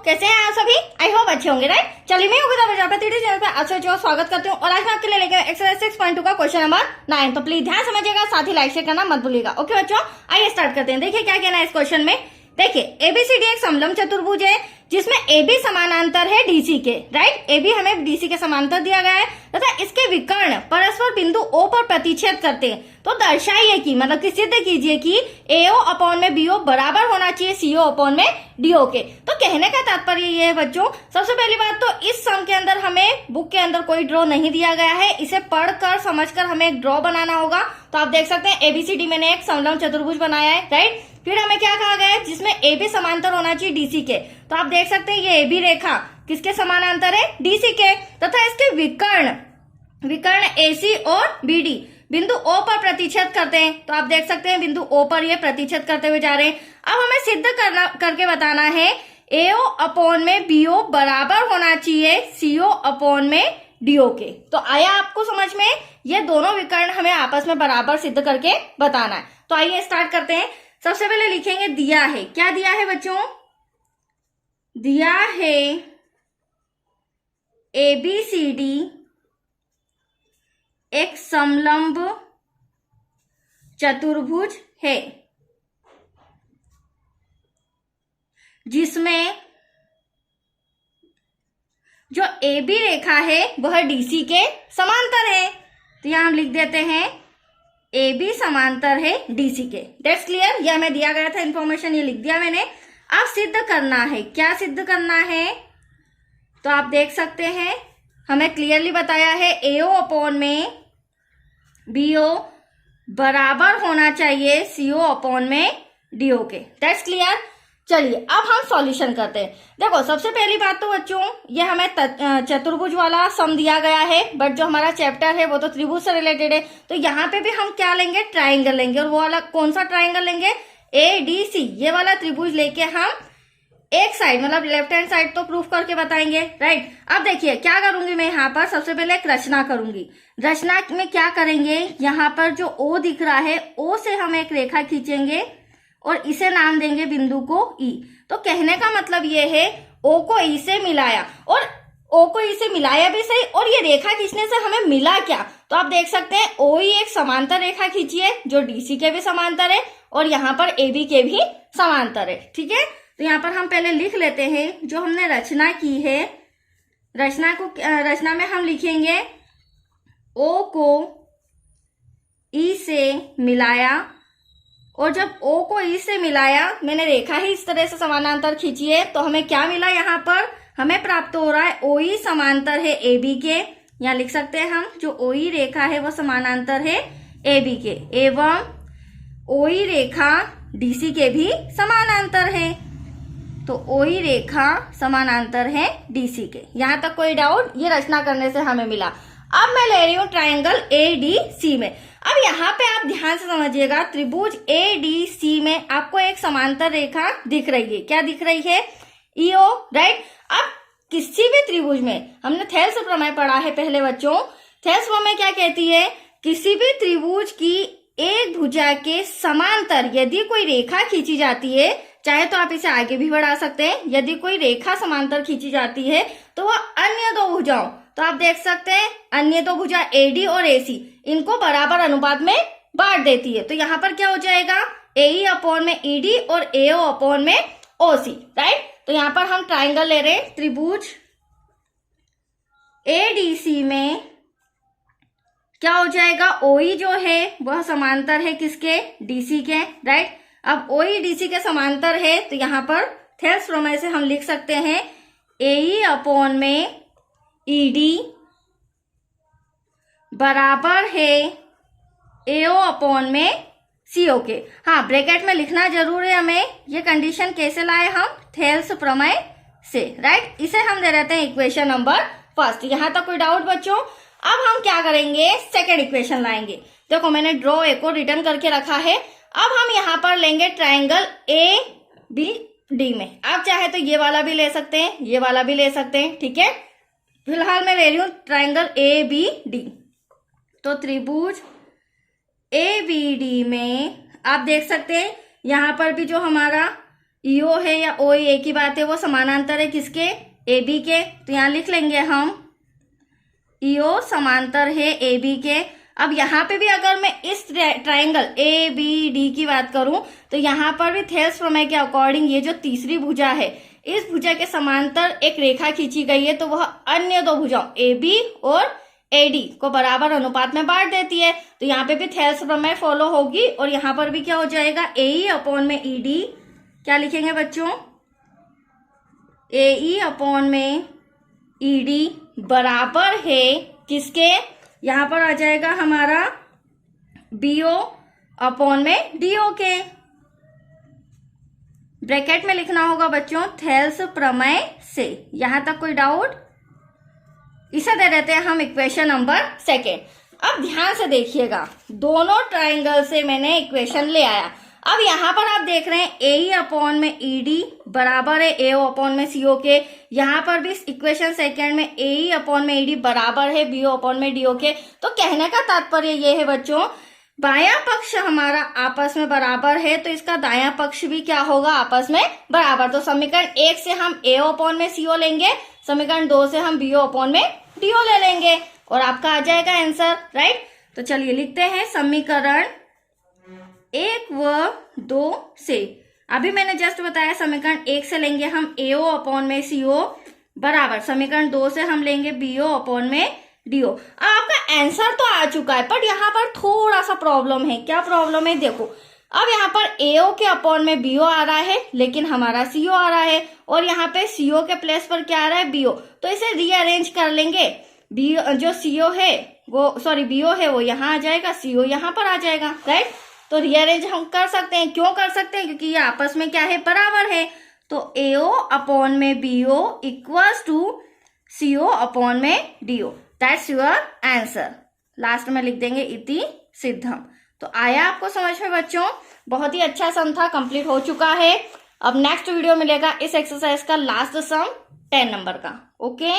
कैसे हैं आप सभी? आई होप अच्छे होंगे, राइट? चलिए मैं योगिता प्रजापति चैनल पे आप सभी स्वागत करती हूँ और आज मैं आपके लिए लेकर एक्सरसाइज 6.2 का क्वेश्चन नंबर 9। तो प्लीज ध्यान समझिएगा, साथ ही लाइक शेयर करना मत भूलिएगा। ओके बच्चों, आइए स्टार्ट करते हैं। देखिए क्या कहना है इस क्वेश्चन में। देखिए एबीसीडी एक समलंब चतुर्भुज है जिसमें AB समानांतर है DC के, राइट? AB हमें DC के समांतर दिया गया है तथा इसके विकर्ण परस्पर बिंदु O पर प्रतिच्छेद करते हैं। तो दर्शाइए कि मतलब कि सिद्ध कीजिए कि AO अपॉन में BO बराबर होना चाहिए CO अपॉन में DO के। तो कहने का तात्पर्य ये है बच्चों, सबसे पहली बात तो इस सम के अंदर हमें बुक के अंदर कोई ड्रॉ नहीं दिया गया है, इसे पढ़कर समझकर हमें एक ड्रॉ बनाना होगा। तो आप देख सकते हैं ABCD मैंने एक समलंब चतुर्भुज बनाया है, राइट? फिर हमें क्या कहा गया है, जिसमें AB समांतर होना चाहिए DC के। तो आप देख सकते हैं ये AB रेखा किसके समानांतर है? DC के। तथा इसके विकर्ण AC और BD बिंदु O पर प्रतिच्छेद करते हैं। तो आप देख सकते हैं बिंदु O पर ये प्रतिच्छेद करते हुए जा रहे हैं। अब हमें सिद्ध करके बताना है AO अपॉन में BO बराबर होना चाहिए CO अपॉन में DO के। तो आया आपको समझ में? ये दोनों विकर्ण हमें आपस में बराबर सिद्ध करके बताना है। तो आइए स्टार्ट करते हैं। सबसे पहले लिखेंगे दिया है। क्या दिया है बच्चों? दिया है ABCD एक समलंब चतुर्भुज है जिसमें जो AB रेखा है वह DC के समांतर है। तो यहां हम लिख देते हैं AB समांतर है DC के। That's clear? यह हमें दिया गया था इंफॉर्मेशन, ये लिख दिया मैंने। अब सिद्ध करना है। क्या सिद्ध करना है? तो आप देख सकते हैं हमें क्लियरली बताया है AO अपॉन में BO बराबर होना चाहिए CO अपॉन में DO के। That's clear? चलिए अब हम सॉल्यूशन करते हैं। देखो सबसे पहली बात तो बच्चों ये हमें चतुर्भुज वाला सम दिया गया है, बट जो हमारा चैप्टर है वो तो त्रिभुज से रिलेटेड है। तो यहाँ पे भी हम क्या लेंगे? ट्राइंगल लेंगे। और वो वाला कौन सा ट्राइंगल लेंगे? ADC, ये वाला त्रिभुज लेके हम एक साइड मतलब लेफ्ट हैंड साइड तो प्रूफ करके बताएंगे, राइट? अब देखिए क्या करूंगी मैं यहाँ पर, सबसे पहले एक रचना करूंगी। रचना में क्या करेंगे, यहाँ पर जो O दिख रहा है O से हम एक रेखा खींचेंगे और इसे नाम देंगे बिंदु को E। तो कहने का मतलब ये है O को E से मिलाया, और O को E से मिलाया भी सही, और ये रेखा खींचने से हमें मिला क्या? तो आप देख सकते हैं OE एक समांतर रेखा खींची है जो DC के भी समांतर है और यहाँ पर AB के भी समांतर है, ठीक है? तो यहाँ पर हम पहले लिख लेते हैं जो हमने रचना की है। रचना में हम लिखेंगे O को E से मिलाया, और जब O को E से मिलाया, मैंने रेखा ही इस तरह से समानांतर खींची है, तो हमें क्या मिला? यहाँ पर हमें प्राप्त हो रहा है OE समांतर है AB के। यहाँ लिख सकते हैं हम जो OE रेखा है वह समानांतर है AB के, एवं OE रेखा DC के भी समानांतर है। तो OE रेखा समानांतर है DC के। यहां तक कोई डाउट? ये रचना करने से हमें मिला। अब मैं ले रही हूं ट्राइंगल ADC में। अब यहाँ पे आप ध्यान से समझिएगा, त्रिभुज ADC में आपको एक समांतर रेखा दिख रही है। क्या दिख रही है? EO, right? अब किसी भी त्रिभुज में हमने थेल्स प्रमेय पढ़ा है पहले बच्चों। थेल्स प्रमेय क्या कहती है? किसी भी त्रिभुज की एक भुजा के समांतर यदि कोई रेखा खींची जाती है, चाहे तो आप इसे आगे भी बढ़ा सकते हैं, यदि कोई रेखा समांतर खींची जाती है तो वह अन्य दो भुजाओं, तो आप देख सकते हैं अन्य दो भुजा AD और AC, इनको बराबर अनुपात में बांट देती है। तो यहाँ पर क्या हो जाएगा? AE अपॉन में ED और AO अपॉन में OC, राइट? तो यहाँ पर हम ट्राइंगल ले रहे हैं। त्रिभुज ADC में क्या हो जाएगा? OE जो है वह समांतर है किसके? DC के, राइट? अब OE DC के समांतर है तो यहाँ पर थेल्स प्रमेय से हम लिख सकते हैं AE अपॉन में ED बराबर है AO अपॉन में CO के। हाँ, ब्रैकेट में लिखना जरूर है हमें। ये कंडीशन कैसे लाए हम? थेल्स प्रमेय से, राइट? इसे हम दे देते हैं इक्वेशन नंबर फर्स्ट। यहां तक कोई डाउट बच्चों? अब हम क्या करेंगे? सेकेंड इक्वेशन लाएंगे। देखो मैंने ड्रॉ ए को रिटर्न करके रखा है। अब हम यहाँ पर लेंगे ट्राइंगल ABD में। आप चाहे तो ये वाला भी ले सकते हैं, ये वाला भी ले सकते हैं, ठीक है? फिलहाल मैं ले रही हूं ट्राइंगल ABD। तो त्रिभुज ABD में आप देख सकते हैं यहाँ पर भी जो हमारा ईओ है या ओ एक ही बात है, वो समानांतर है किसके, ए बी के। तो यहाँ लिख लेंगे हम ईओ समांतर है ए बी के। अब यहाँ पे भी अगर मैं इस ट्राइंगल ए बी डी की बात करूं तो यहाँ पर भी थेल्स प्रमेय के अकॉर्डिंग ये जो तीसरी भुजा है, इस भुजा के समांतर एक रेखा खींची गई है, तो वह अन्य दो भुजाओं ए बी और एडी को बराबर अनुपात में बांट देती है। तो यहाँ पे भी थेल्स प्रमेय फॉलो होगी और यहाँ पर भी क्या हो जाएगा, ए अपॉन में ई डी, क्या लिखेंगे बच्चों, ए ई अपॉन में ई डी बराबर है किसके, यहां पर आ जाएगा हमारा बीओ अपॉन में डीओ के। ब्रैकेट में लिखना होगा बच्चों थेल्स प्रमेय से। यहां तक कोई डाउट? इसे दे देते हैं हम इक्वेशन नंबर सेकेंड। अब ध्यान से देखिएगा, दोनों ट्राइंगल से मैंने इक्वेशन ले आया। अब यहाँ पर आप देख रहे हैं ए अपॉन में ई डी बराबर है ए अपॉन में सीओ के। यहाँ पर भी इक्वेशन सेकेंड में ए अपॉन में ई डी बराबर है बी अपॉन में डीओ के। तो कहने का तात्पर्य ये है बच्चों, बायां पक्ष हमारा आपस में बराबर है तो इसका दायां पक्ष भी क्या होगा, आपस में बराबर। तो समीकरण 1 से हम ए अपॉन में सीओ लेंगे, समीकरण 2 से हम बीओ अपॉन में डीओ ले लेंगे और आपका आ जाएगा आंसर, राइट। तो चलिए लिखते हैं समीकरण 1 व 2 से। अभी मैंने जस्ट बताया समीकरण 1 से लेंगे हम एओ अपॉन में सीओ बराबर, समीकरण 2 से हम लेंगे बीओ अपॉन में डीओ। आपका आंसर तो आ चुका है, पर यहाँ पर थोड़ा सा प्रॉब्लम है। क्या प्रॉब्लम है, देखो अब यहाँ पर एओ के अपॉन में बीओ आ रहा है लेकिन हमारा सीओ आ रहा है, और यहाँ पे सीओ के प्लेस पर क्या आ रहा है, बीओ। तो इसे रीअरेंज कर लेंगे, बी जो सीओ है वो सॉरी बीओ है वो यहाँ आ जाएगा, सीओ यहाँ पर आ जाएगा, राइट। तो रीअरेंज हम कर सकते हैं, क्यों कर सकते हैं, क्योंकि ये आपस में क्या है, बराबर है। तो एओ अपॉन में B O equals to C O upon में D O, that's your answer. Last में लिख देंगे इति सिद्धम। तो आया आपको समझ में बच्चों, बहुत ही अच्छा सम था, कंप्लीट हो चुका है। अब नेक्स्ट वीडियो मिलेगा इस एक्सरसाइज का लास्ट सम 10 नंबर का, ओके।